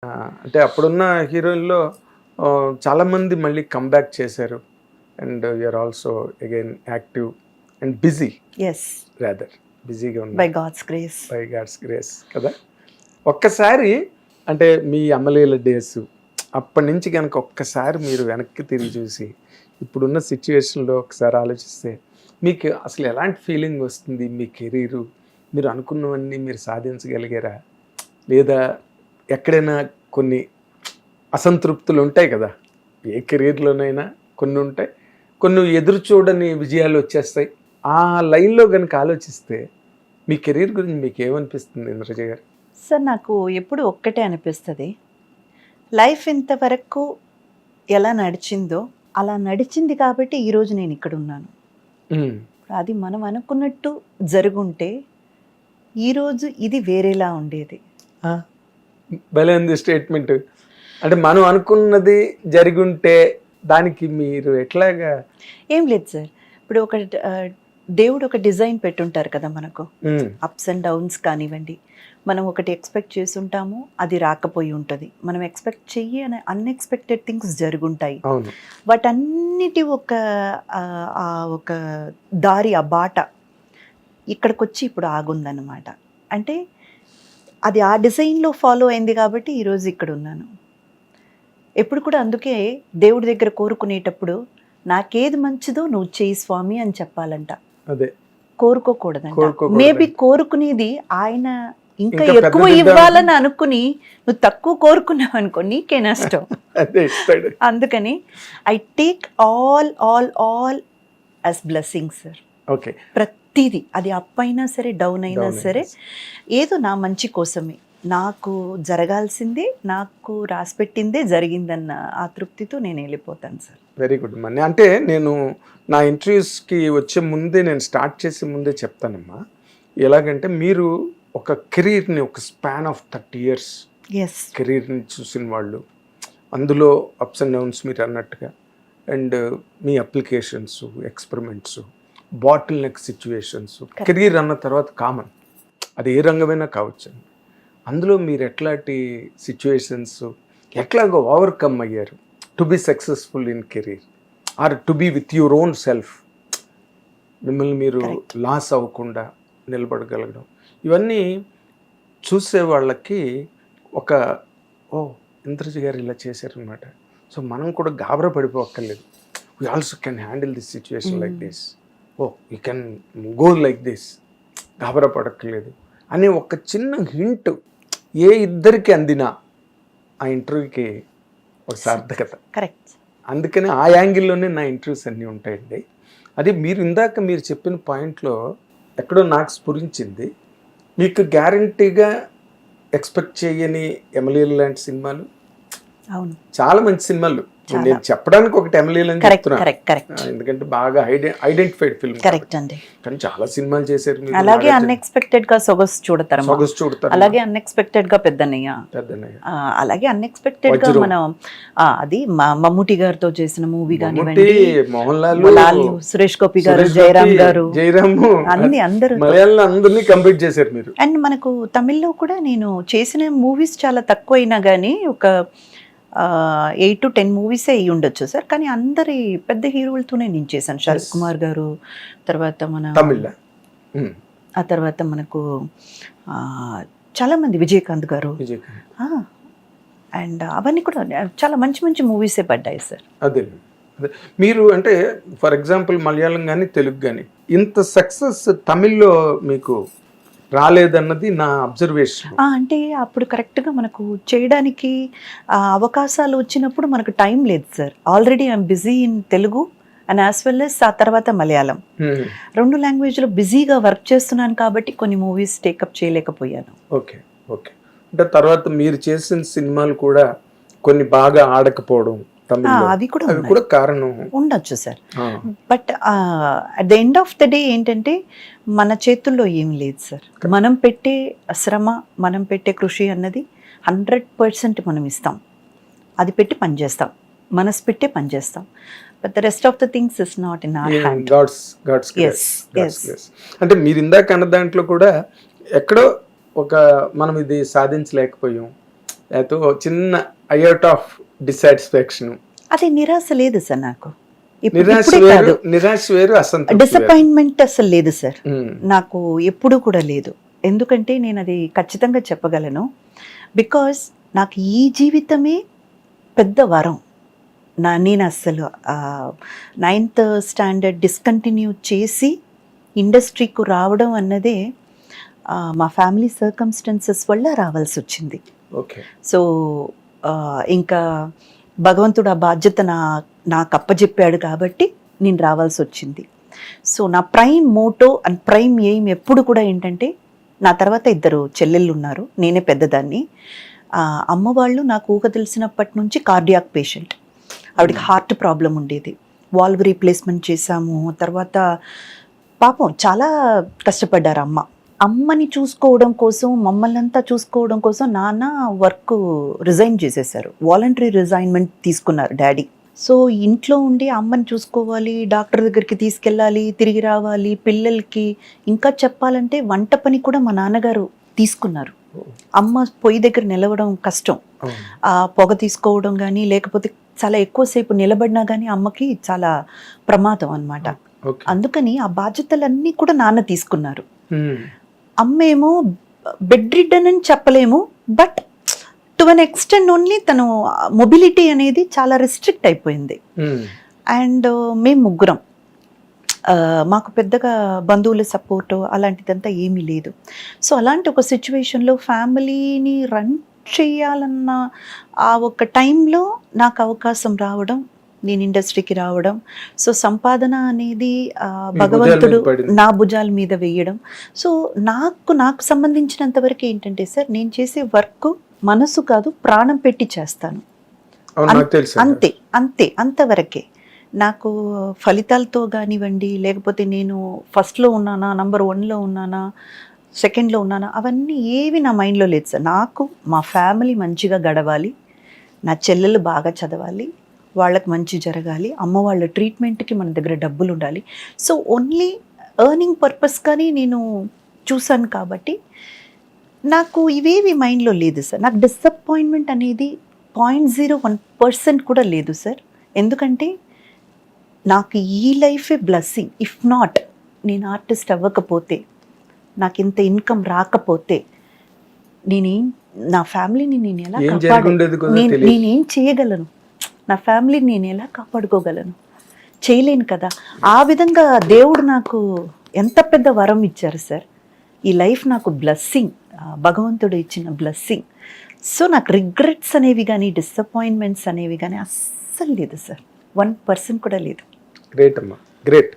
అంటే అప్పుడున్న హీరోయిన్‌లో చాలామంది మళ్ళీ కమ్‌బ్యాక్ చేశారు. And you're also again active and busy Yes, rather బిజీగా by ఉన్నారు. God's grace. By God's grace కదా. ఒక్కసారి అంటే మీ అమలీల డేస్ అప్పటి నుంచి కనుక ఒక్కసారి మీరు వెనక్కి తిరిగి చూసి ఇప్పుడున్న సిచ్యువేషన్లో ఒకసారి ఆలోచిస్తే మీకు అసలు ఎలాంటి ఫీలింగ్ వస్తుంది? మీ కెరీరు మీరు అనుకున్నవన్నీ మీరు సాధించగలిగారా? లేదా ఎక్కడైనా కొన్ని అసంతృప్తులు ఉంటాయి కదా, ఏ కెరీర్లోనైనా కొన్ని ఉంటాయి, కొన్ని ఎదురు చూడని విజయాలు వచ్చేస్తాయి. ఆ లైన్లో కనుక ఆలోచిస్తే మీ కెరీర్ గురించి మీకు ఏమనిపిస్తుంది ఇంద్రజ గారు? సార్ నాకు ఎప్పుడు ఒక్కటే అనిపిస్తుంది, లైఫ్ ఇంతవరకు ఎలా నడిచిందో అలా నడిచింది కాబట్టి ఈరోజు నేను ఇక్కడ ఉన్నాను. అది మనం అనుకున్నట్టు జరుగుంటే ఈరోజు ఇది వేరేలా ఉండేది. భలే ఉంది స్టేట్మెంట్. అంటే మనం అనుకున్నది జరుగుంటే దానికి మీరు ఎట్లాగా? ఏం లేదు సార్, ఇప్పుడు ఒక దేవుడు ఒక డిజైన్ పెట్టుంటారు కదా మనకు, అప్స్ అండ్ డౌన్స్ కానివ్వండి. మనం ఒకటి ఎక్స్పెక్ట్ చేసి ఉంటాము, అది రాకపోయి ఉంటుంది. మనం ఎక్స్పెక్ట్ చెయ్యని అన్ఎక్స్పెక్టెడ్ థింగ్స్ జరుగుంటాయి. అవును. వాటన్నిటి ఒక దారి, ఆ బాట ఇక్కడికి వచ్చి ఇప్పుడు ఆగుందన్నమాట. అంటే అది ఆ డిజైన్లో ఫాలో అయింది కాబట్టి ఈరోజు ఇక్కడ ఉన్నాను. ఎప్పుడు కూడా అందుకే దేవుడి దగ్గర కోరుకునేటప్పుడు నాకేది మంచిదో నువ్వు చేయి స్వామి అని చెప్పాలంట. అదే కోరుకోకూడదంట. మేబీ కోరుకునేది ఆయన ఇంకా ఇంకా ఎక్కువ పెద్దది ఇవ్వాలని అనుకుని నువ్వు తక్కువ కోరుకున్నావు అనుకో, నీకే నష్టం. అదే ఇస్తాడు. అందుకని I take all as blessing sir. Okay. ప్రతిదీ, అది అప్ అయినా సరే డౌన్ అయినా సరే, ఏదో నా మంచి కోసమే, నాకు జరగాల్సిందే, నాకు రాసిపెట్టిందే జరిగిందన్న ఆ తృప్తితో నేను వెళ్ళిపోతాను సార్. వెరీ గుడ్ మన్ని. అంటే నేను నా ఇంటర్వ్యూస్కి వచ్చే ముందే, నేను స్టార్ట్ చేసే ముందే చెప్తానమ్మా, ఎలాగంటే మీరు ఒక కెరీర్ని, ఒక స్పాన్ ఆఫ్ 30 years కెరీర్ని చూసిన వాళ్ళు, అందులో అప్స్ అండ్ డౌన్స్ మీరు అన్నట్టుగా, and me applications, experiments, bottle neck situations, career అన్న తర్వాత కామన్, అది ఏ రంగమైనా కావచ్చు. అందులో మీరు ఎట్లాంటి సిచ్యువేషన్స్ ఎట్లాగో ఓవర్కమ్ అయ్యారు to be successful in career or to be with your own self? మిమ్మల్ని మీరు లాస్ అవ్వకుండా నిలబడగలగడం, ఇవన్నీ చూసే వాళ్ళకి ఒక ఇంద్రజ గారు ఇలా చేశారనమాట. సో మనం కూడా గాబరా పడిపోక్కర్లేదు. We also can handle this situation like this. You can go like this. గాబరా పడక్కర్లేదు అనే ఒక చిన్న హింట్ ఏ ఇద్దరికి అందినా ఆ ఇంటర్వ్యూకి ఒక సార్థకత. కరెక్ట్. అందుకని ఆ యాంగిల్లోనే నా ఇంటర్వ్యూస్ అన్నీ ఉంటాయండి. అది మీరు ఇందాక మీరు చెప్పిన పాయింట్లో ఎక్కడో నాకు స్ఫురించింది. మీకు గ్యారంటీగా ఎక్స్పెక్ట్ చేయని ఎమ్మెల్యేలు లాంటి సినిమాలు, అవును, చాలా మంచి సినిమాలు. నేను చెప్పడానికి ఒకటి ఎమ్మెల్యేలు అని చెప్తున్నా, ఎందుకంటే బాగా ఐడెంటిఫైడ్ ఫిల్మ్. కరెక్ట్ అండి. కానీ చాలా సినిమాలు చేశారు మీరు. అలాగే అన్ఎక్స్పెక్టెడ్ గా సొగసు చూడతారు, అలాగే అన్ఎక్స్పెక్టెడ్ గా పెద్దన్నయ్య, అలాగే అన్ఎక్స్పెక్టెడ్ గా మనం అది మమ్ముటి గారితో చేసిన మూవీ కానివ్వండి, మోహన్ లాల్, సురేష్ గోపి గారు, జయరామ్ గారు, అన్ని అందరూ మలయాళంలో అందరినీ కంప్లీట్ చేశారు మీరు. అండ్ మనకు తమిళ్లో కూడా నేను చేసిన మూవీస్ చాలా తక్కువ అయినా కానీ ఒక 8 to 10 మూవీసే అయ్యి ఉండొచ్చు సార్. కానీ అందరి పెద్ద హీరోలతోనే నేను చేశాను. శరత్ కుమార్ గారు, తర్వాత మన ఆ తర్వాత మనకు చాలా మంది, విజయకాంత్ గారు, అండ్ అవన్నీ కూడా చాలా మంచి మంచి మూవీసే పడ్డాయి సార్. అదే మీరు అంటే ఫర్ ఎగ్జాంపుల్ మలయాళం కానీ తెలుగు కానీ ఇంత సక్సెస్ తమిళ్లో మీకు రాలేదన్నది నా అబ్జర్వేషన్. అంటే అప్పుడు కరెక్ట్గా మనకు చేయడానికి అవకాశాలు వచ్చినప్పుడు మనకు టైం లేదు sir. Already I'm busy in Telugu and as well as ఆ తర్వాత మలయాళం, 2 లాంగ్వేజ్లో బిజీగా వర్క్ చేస్తున్నాను కాబట్టి కొన్ని మూవీస్ టేకప్ చేయలేకపోయాను. ఓకే. అంటే తర్వాత మీరు చేసిన సినిమాలు కూడా కొన్ని బాగా ఆడకపోవడం, అవి కూడా కారణం ఉండొచ్చు sir. But at the end of the day ఏంటంటే మన చేతుల్లో ఏం లేదు సార్. మనం పెట్టే శ్రమ, మనం పెట్టే కృషి అన్నది 100% మనం ఇస్తాం. అది పెట్టి పనిచేస్తాం, మనసు పెట్టే పనిచేస్తాం. But the rest of the things is not in our hand. God's grace. అంటే మీరు ఇందాక అన్న దాంట్లో కూడా ఎక్కడో ఒక మనం ఇది సాధించలేకపోయాం, లేకపోతే చిన్న అయౌట్ ఆఫ్ డిసాటిస్ఫాక్షన్? అది నిరాశ లేదు సార్ నాకు. నిరాశ వేరు, నిరాశ వేరు, అసంతృప్తి, డిసప్పాయింట్మెంట్ అసలు లేదు సార్ నాకు, ఎప్పుడు కూడా లేదు. ఎందుకంటే నేను అది ఖచ్చితంగా చెప్పగలను. బికాస్ నాకు ఈ జీవితమే పెద్ద వరం. నేను అస్సలు 9th స్టాండర్డ్ డిస్కంటిన్యూ చేసి ఇండస్ట్రీకు రావడం అన్నదే మా ఫ్యామిలీ సర్కమ్స్టెన్సెస్ వల్ల రావాల్సి వచ్చింది. సో ఇంకా భగవంతుడు ఆ బాధ్యత నాకు అప్పచెప్పాడు కాబట్టి నేను రావాల్సి వచ్చింది. సో నా prime motto and prime aim ఎప్పుడు కూడా ఏంటంటే, నా తర్వాత 2 చెల్లెళ్ళు ఉన్నారు, నేనే పెద్దదాన్ని. అమ్మ వాళ్ళు నాకు ఊహ తెలిసినప్పటి నుంచి కార్డియాక్ పేషెంట్. ఆవిడకి హార్ట్ ప్రాబ్లం ఉండేది, వాల్వ్ రీప్లేస్మెంట్ చేశాము. తర్వాత పాపం చాలా కష్టపడ్డారు అమ్మని చూసుకోవడం కోసం, మమ్మల్ని అంతా చూసుకోవడం కోసం నాన్న వర్క్ రిజైన్ చేసేసారు. వాలంటరీ రిజైన్మెంట్ తీసుకున్నారు డాడీ. సో ఇంట్లో ఉండి అమ్మని చూసుకోవాలి, డాక్టర్ దగ్గరికి తీసుకెళ్ళాలి, తిరిగి రావాలి, పిల్లలకి ఇంకా చెప్పాలంటే వంట పని కూడా మా నాన్నగారు తీసుకున్నారు. అమ్మ పొయ్యి దగ్గర నిలవడం కష్టం, ఆ పొగ తీసుకోవడం కానీ, లేకపోతే చాలా ఎక్కువసేపు నిలబడినా కానీ అమ్మకి చాలా ప్రమాదం అన్నమాట. అందుకని ఆ బాధ్యతలన్నీ కూడా నాన్న తీసుకున్నారు. అమ్మేమో బెడ్ రిడ్డన్ అని చెప్పలేము, but to an extent only తను మొబిలిటీ అనేది చాలా రిస్ట్రిక్ట్ అయిపోయింది. అండ్ మేము ముగ్గురం, మాకు పెద్దగా బంధువుల సపోర్టు అలాంటిదంతా ఏమీ లేదు. సో అలాంటి ఒక సిచ్యువేషన్లో ఫ్యామిలీని రన్ చేయాలన్న ఆ ఒక టైంలో నాకు అవకాశం రావడం, నేను ఇండస్ట్రీకి రావడం. సో సంపాదన అనేది భగవంతుడు నా భుజాల మీద వేయడం. సో నాకు సంబంధించినంత వరకు ఏంటంటే సార్, నేను చేసే వర్క్ మనసు కాదు ప్రాణం పెట్టి చేస్తాను, అంతే అంతవరకే. నాకు ఫలితాలతో కానివ్వండి, లేకపోతే నేను ఫస్ట్లో ఉన్నానా, నంబర్ 1లో ఉన్నానా, సెకండ్లో ఉన్నానా, అవన్నీ ఏవి నా మైండ్లో లేదు సార్. నాకు మా ఫ్యామిలీ మంచిగా గడవాలి, నా చెల్లెలు బాగా చదవాలి, వాళ్ళకి మంచి జరగాలి, అమ్మ వాళ్ళ ట్రీట్మెంట్కి మన దగ్గర డబ్బులు ఉండాలి. సో ఓన్లీ ఎర్నింగ్ పర్పస్ కానీ నేను చూశాను కాబట్టి నాకు ఇవేవి మైండ్లో లేదు సార్. నాకు డిసప్పాయింట్మెంట్ అనేది 0.01% కూడా లేదు సార్. ఎందుకంటే నాకు ఈ లైఫే బ్లెస్సింగ్. ఇఫ్ నాట్, నేను ఆర్టిస్ట్ అవ్వకపోతే, నాకు ఇంత ఇన్కమ్ రాకపోతే, నా ఫ్యామిలీని నేను ఎలా నేనేం చేయగలను, నా ఫ్యామిలీని నేను ఎలా కాపాడుకోగలను, చేయలేను కదా. ఆ విధంగా దేవుడు నాకు ఎంత పెద్ద వరం ఇచ్చారు సార్. ఈ లైఫ్ నాకు బ్లెస్సింగ్, భగవంతుడు ఇచ్చిన బ్లెస్సింగ్. సో నాకు రిగ్రెట్స్ అనేవి కానీ, డిసప్పాయింట్మెంట్స్ అనేవి కానీ అస్సలు లేదు సార్, 1% కూడా లేదు. గ్రేట్ అమ్మా, గ్రేట్.